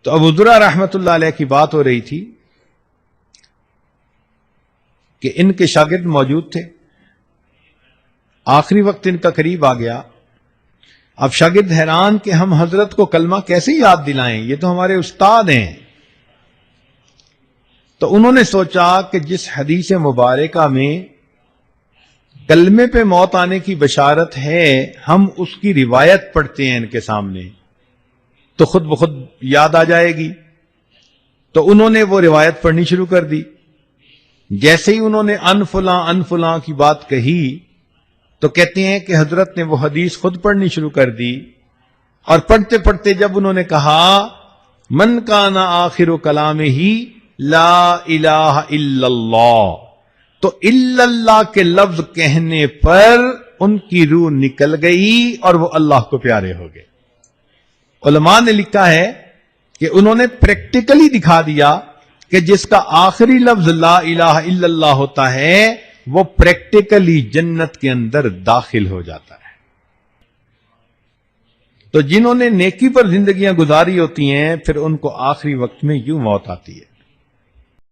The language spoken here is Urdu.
تو ابو ذرہ رحمت اللہ علیہ کی بات ہو رہی تھی کہ ان کے شاگرد موجود تھے، آخری وقت ان کا قریب آ گیا. اب شاگرد حیران کہ ہم حضرت کو کلمہ کیسے یاد دلائیں، یہ تو ہمارے استاد ہیں. تو انہوں نے سوچا کہ جس حدیث مبارکہ میں کلمے پہ موت آنے کی بشارت ہے، ہم اس کی روایت پڑھتے ہیں ان کے سامنے تو خود بخود یاد آ جائے گی. تو انہوں نے وہ روایت پڑھنی شروع کر دی. جیسے ہی انہوں نے ان فلاں کی بات کہی تو کہتے ہیں کہ حضرت نے وہ حدیث خود پڑھنی شروع کر دی، اور پڑھتے پڑھتے جب انہوں نے کہا من کان آخر کلامہ لا الہ الا اللہ، تو الا اللہ کے لفظ کہنے پر ان کی روح نکل گئی اور وہ اللہ کو پیارے ہو گئے. علماء نے لکھا ہے کہ انہوں نے پریکٹیکلی دکھا دیا کہ جس کا آخری لفظ لا الہ الا اللہ ہوتا ہے وہ پریکٹیکلی جنت کے اندر داخل ہو جاتا ہے. تو جنہوں نے نیکی پر زندگیاں گزاری ہوتی ہیں پھر ان کو آخری وقت میں یوں موت آتی ہے.